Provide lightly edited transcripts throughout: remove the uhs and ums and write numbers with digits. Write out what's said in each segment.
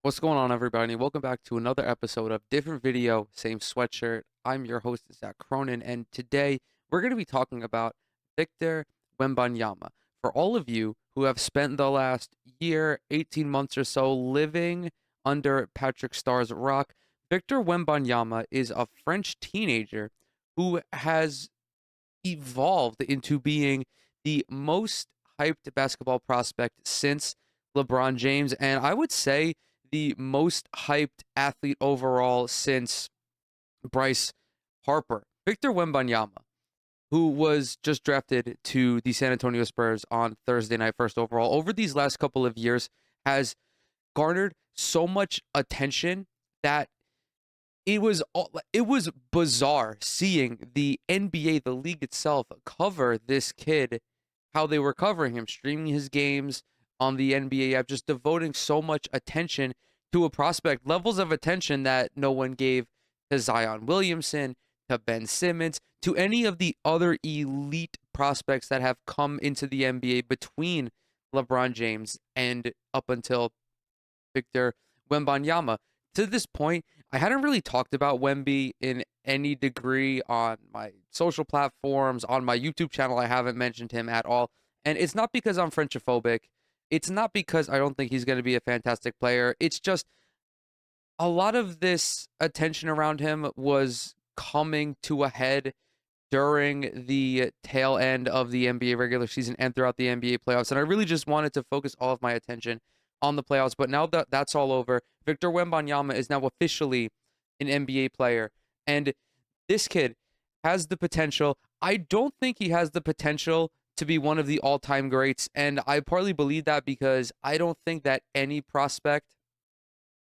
What's going on, everybody? Welcome back to another episode of Different Video, Same Sweatshirt. I'm your host, Zach Cronin, and today we're going to be talking about Victor Wembanyama. For all of you who have spent the last year, 18 months or so living under Patrick Starr's rock, Victor Wembanyama is a French teenager who has evolved into being the most hyped basketball prospect since LeBron James, and I would say the most hyped athlete overall since Bryce Harper. Victor Wembanyama, who was just drafted to the San Antonio Spurs on Thursday night, first overall, over these last couple of years, has garnered so much attention that it was bizarre seeing the NBA, the league itself, cover this kid, how they were covering him, streaming his games on the NBA app, just devoting so much attention to a prospect, levels of attention that no one gave to Zion Williamson, to Ben Simmons, to any of the other elite prospects that have come into the NBA between LeBron James and up until Victor Wembanyama. To this point, I hadn't really talked about Wemby in any degree on my social platforms, on my YouTube channel. I haven't mentioned him at all. And it's not because I'm Frenchophobic. It's not because I don't think he's going to be a fantastic player. It's just a lot of this attention around him was coming to a head during the tail end of the NBA regular season and throughout the NBA playoffs. And I really just wanted to focus all of my attention on the playoffs. But now that that's all over, Victor Wembanyama is now officially an NBA player. And this kid has the potential. I don't think he has the potential to be one of the all-time greats. And I partly believe that because I don't think that any prospect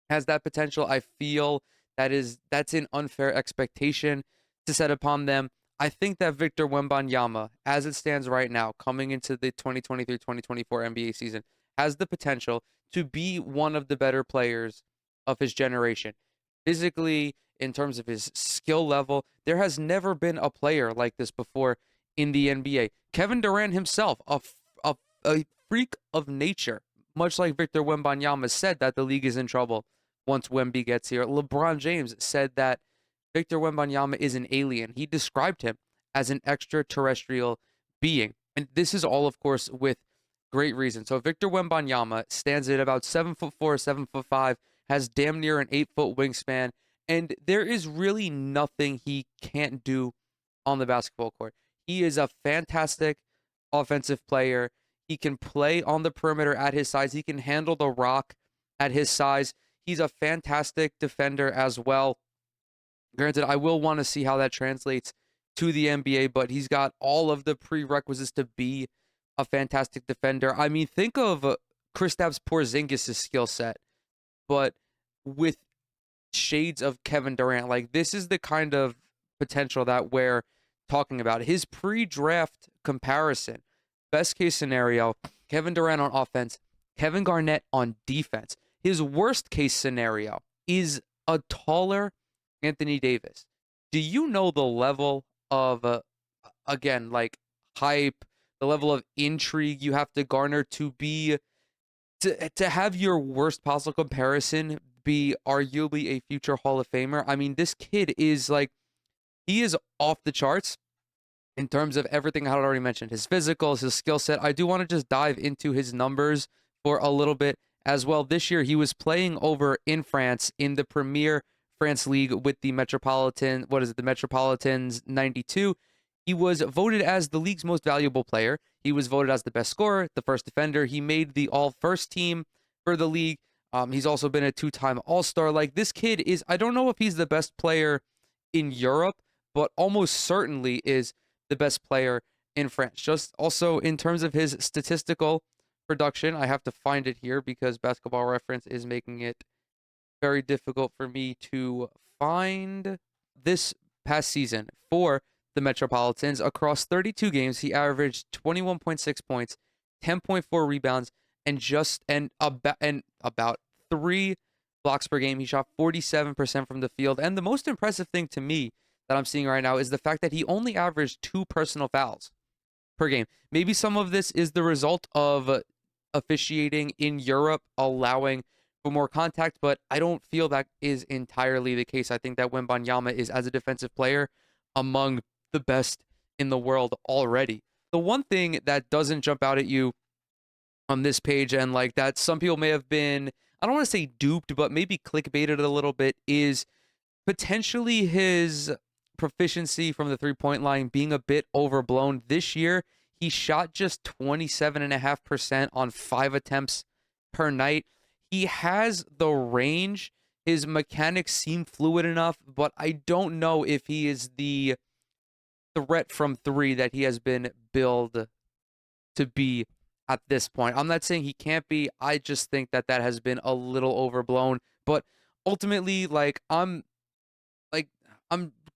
has that potential. I feel that's an unfair expectation to set upon them. I think that Victor Wembanyama, as it stands right now, coming into the 2023-2024 NBA season, has the potential to be one of the better players of his generation. Physically, in terms of his skill level, there has never been a player like this before in the NBA. Kevin Durant himself, a freak of nature, much like Victor Wembanyama, said that the league is in trouble once Wemby gets here. LeBron James said that Victor Wembanyama is an alien. He described him as an extraterrestrial being. And this is all, of course, with great reason. So Victor Wembanyama stands at about 7'4", 7'5", has damn near an 8-foot wingspan, and there is really nothing he can't do on the basketball court. He is a fantastic offensive player. He can play on the perimeter at his size. He can handle the rock at his size. He's a fantastic defender as well. Granted, I will want to see how that translates to the NBA, but he's got all of the prerequisites to be a fantastic defender. I mean, think of Kristaps Porzingis' skill set, but with shades of Kevin Durant. Like, this is the kind of potential that we're talking about. His pre-draft comparison, best case scenario, Kevin Durant on offense, Kevin Garnett on defense. His worst case scenario is a taller Anthony Davis. Do you know the level of, again, like hype, the level of intrigue you have to garner to be to have your worst possible comparison be arguably a future Hall of Famer? I mean, this kid is like, he is off the charts in terms of everything I had already mentioned, his physicals, his skill set. I do want to just dive into his numbers for a little bit as well. This year, he was playing over in France in the Premier France League with the Metropolitan, the Metropolitans 92. He was voted as the league's most valuable player. He was voted as the best scorer, the first defender. He made the all-first team for the league. He's also been a two-time All-Star. Like, this kid is, I don't know if he's the best player in Europe, but almost certainly is the best player in France. Just also in terms of his statistical production, I have to find it here because Basketball Reference is making it very difficult for me to find. This past season for the Metropolitans, across 32 games, he averaged 21.6 points, 10.4 rebounds, and about 3 blocks per game. He shot 47% from the field. And the most impressive thing to me that I'm seeing right now is the fact that he only averaged 2 personal fouls per game. Maybe some of this is the result of officiating in Europe, allowing for more contact, but I don't feel that is entirely the case. I think that Wembanyama is, as a defensive player, among the best in the world already. The one thing that doesn't jump out at you on this page, and like that some people may have been, I don't want to say duped, but maybe clickbaited a little bit, is potentially his proficiency from the 3 point line being a bit overblown. This year, he shot just 27.5% on 5 attempts per night. He has the range. His mechanics seem fluid enough, but I don't know if he is the threat from three that he has been billed to be at this point. I'm not saying he can't be. I just think that that has been a little overblown. But ultimately, like I'm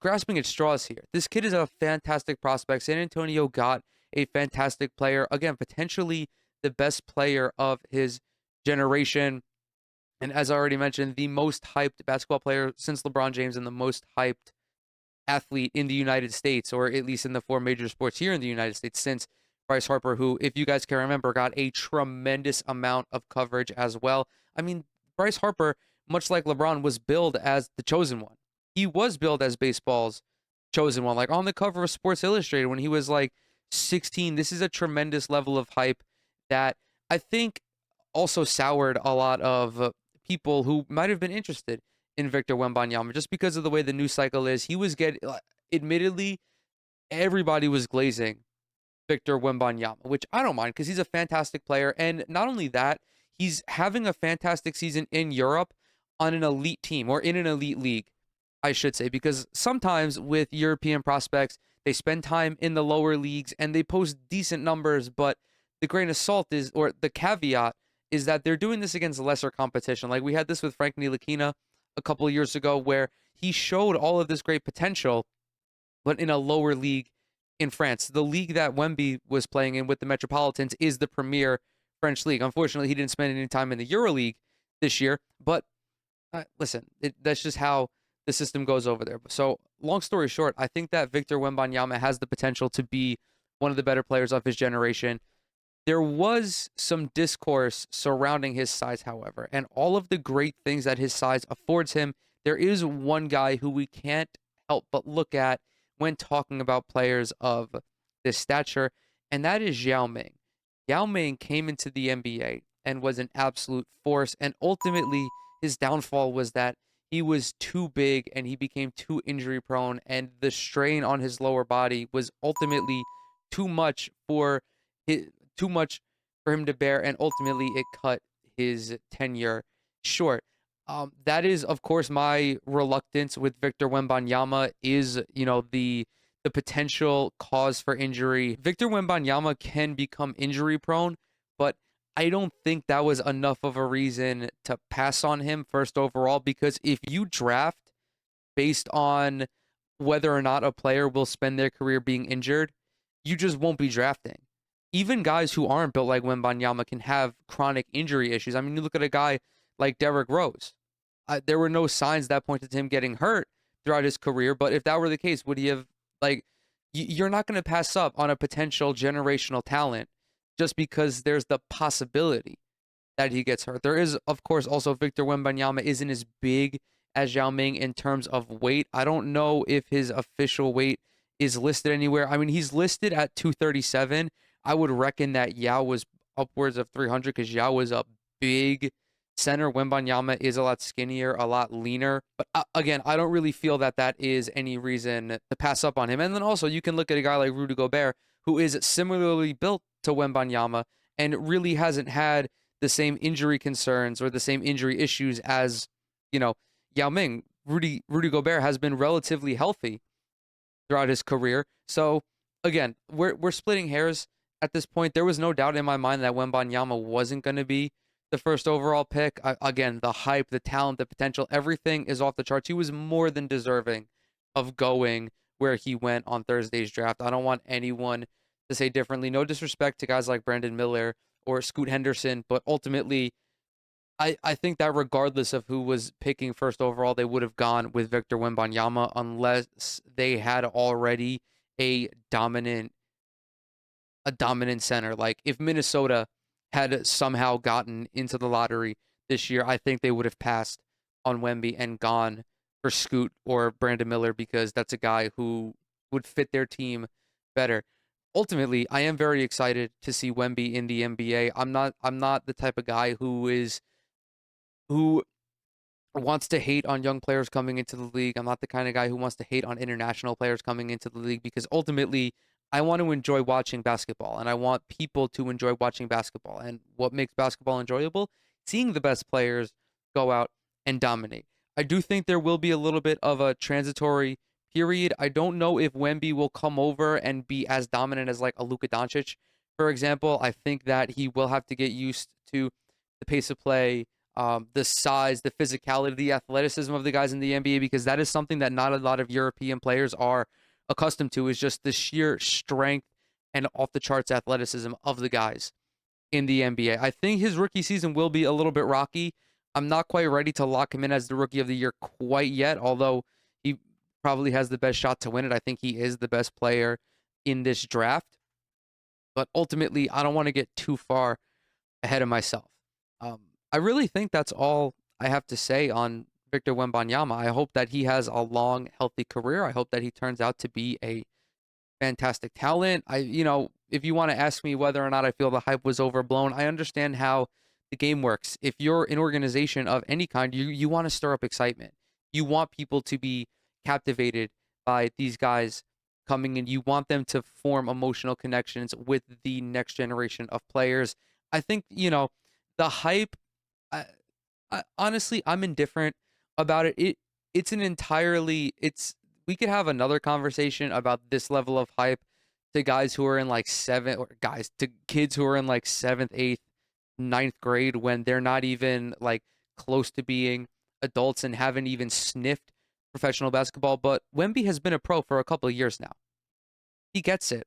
grasping at straws here. This kid is a fantastic prospect. San Antonio got a fantastic player. Again, potentially the best player of his generation. And as I already mentioned, the most hyped basketball player since LeBron James and the most hyped athlete in the United States, or at least in the four major sports here in the United States, since Bryce Harper, who, if you guys can remember, got a tremendous amount of coverage as well. I mean, Bryce Harper, much like LeBron, was billed as the chosen one. He was billed as baseball's chosen one, like on the cover of Sports Illustrated when he was like 16. This is a tremendous level of hype that I think also soured a lot of people who might have been interested in Victor Wembanyama just because of the way the news cycle is. He was getting, admittedly, everybody was glazing Victor Wembanyama, which I don't mind because he's a fantastic player. And not only that, he's having a fantastic season in Europe on an elite team or in an elite league, I should say, because sometimes with European prospects, they spend time in the lower leagues and they post decent numbers, but the grain of salt is, or the caveat is that they're doing this against lesser competition. Like we had this with Frank Ntilikina a couple of years ago where he showed all of this great potential, but in a lower league in France. The league that Wemby was playing in with the Metropolitans is the premier French league. Unfortunately, he didn't spend any time in the EuroLeague this year, but listen, that's just how the system goes over there. So, long story short, I think that Victor Wembanyama has the potential to be one of the better players of his generation. There was some discourse surrounding his size, however, and all of the great things that his size affords him. There is one guy who we can't help but look at when talking about players of this stature, and that is Yao Ming. Yao Ming came into the NBA and was an absolute force, and ultimately his downfall was that he was too big and he became too injury prone, and the strain on his lower body was ultimately too much for too much for him to bear, and ultimately it cut his tenure short. That is, of course, my reluctance with Victor Wembanyama is, the potential cause for injury. Victor Wembanyama can become injury prone, but I don't think that was enough of a reason to pass on him first overall, because if you draft based on whether or not a player will spend their career being injured, you just won't be drafting. Even guys who aren't built like Wembanyama can have chronic injury issues. I mean, you look at a guy like Derrick Rose. There were no signs that pointed to him getting hurt throughout his career, but if that were the case, would he have, like, you're not going to pass up on a potential generational talent just because there's the possibility that he gets hurt. There is, of course, also Victor Wembanyama isn't as big as Yao Ming in terms of weight. I don't know if his official weight is listed anywhere. I mean, he's listed at 237. I would reckon that Yao was upwards of 300 because Yao was a big center. Wembanyama is a lot skinnier, a lot leaner. But again, I don't really feel that that is any reason to pass up on him. And then also, you can look at a guy like Rudy Gobert, who is similarly built to Wembanyama and really hasn't had the same injury concerns or the same injury issues as, Yao Ming. Rudy Gobert has been relatively healthy throughout his career. So again, we're splitting hairs at this point. There was no doubt in my mind that Wembanyama wasn't going to be the first overall pick. Again, the hype, the talent, the potential, everything is off the charts. He was more than deserving of going where he went on Thursday's draft. I don't want anyone to say differently. No disrespect to guys like Brandon Miller or Scoot Henderson, but ultimately, I think that regardless of who was picking first overall, they would have gone with Victor Wembanyama unless they had already a dominant center. Like if Minnesota had somehow gotten into the lottery this year, I think they would have passed on Wemby and gone for Scoot or Brandon Miller because that's a guy who would fit their team better. Ultimately, I am very excited to see Wemby in the NBA. I'm not the type of guy who wants to hate on young players coming into the league. I'm not the kind of guy who wants to hate on international players coming into the league because ultimately I want to enjoy watching basketball and I want people to enjoy watching basketball. And what makes basketball enjoyable? Seeing the best players go out and dominate. I do think there will be a little bit of a transitory period. I don't know if Wemby will come over and be as dominant as like a Luka Doncic, for example. I think that he will have to get used to the pace of play, the size, the physicality, the athleticism of the guys in the NBA, because that is something that not a lot of European players are accustomed to, is just the sheer strength and off the charts athleticism of the guys in the NBA. I think his rookie season will be a little bit rocky. I'm not quite ready to lock him in as the rookie of the year quite yet, although he probably has the best shot to win it. I think he is the best player in this draft. But ultimately, I don't want to get too far ahead of myself. Um, I really think that's all I have to say on Victor Wembanyama. I hope that he has a long, healthy career. I hope that he turns out to be a fantastic talent. If you want to ask me whether or not I feel the hype was overblown, I understand how the game works. If you're an organization of any kind, you want to stir up excitement. You want people to be captivated by these guys coming in. You want them to form emotional connections with the next generation of players. I think, the hype, I, honestly, I'm indifferent about it. It's an entirely it's we could have another conversation about this level of hype to guys who are in like to kids who are in like seventh, eighth, ninth grade when they're not even like close to being adults and haven't even sniffed professional basketball. But Wemby has been a pro for a couple of years now. He gets it.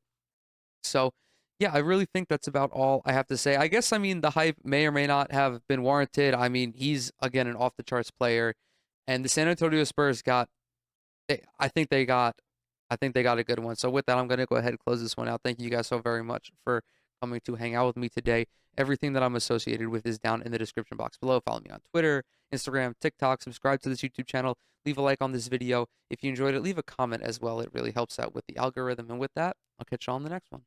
So, yeah, I really think that's about all I have to say. I guess, I mean, the hype may or may not have been warranted. I mean, he's, again, an off the charts player. And the San Antonio Spurs they, I think they got, I think they got a good one. So, with that, I'm going to go ahead and close this one out. Thank you guys so very much for coming to hang out with me today. Everything that I'm associated with is down in the description box below. Follow me on Twitter, Instagram, TikTok. Subscribe to this YouTube channel. Leave a like on this video. If you enjoyed it, leave a comment as well. It really helps out with the algorithm. And with that, I'll catch you on the next one.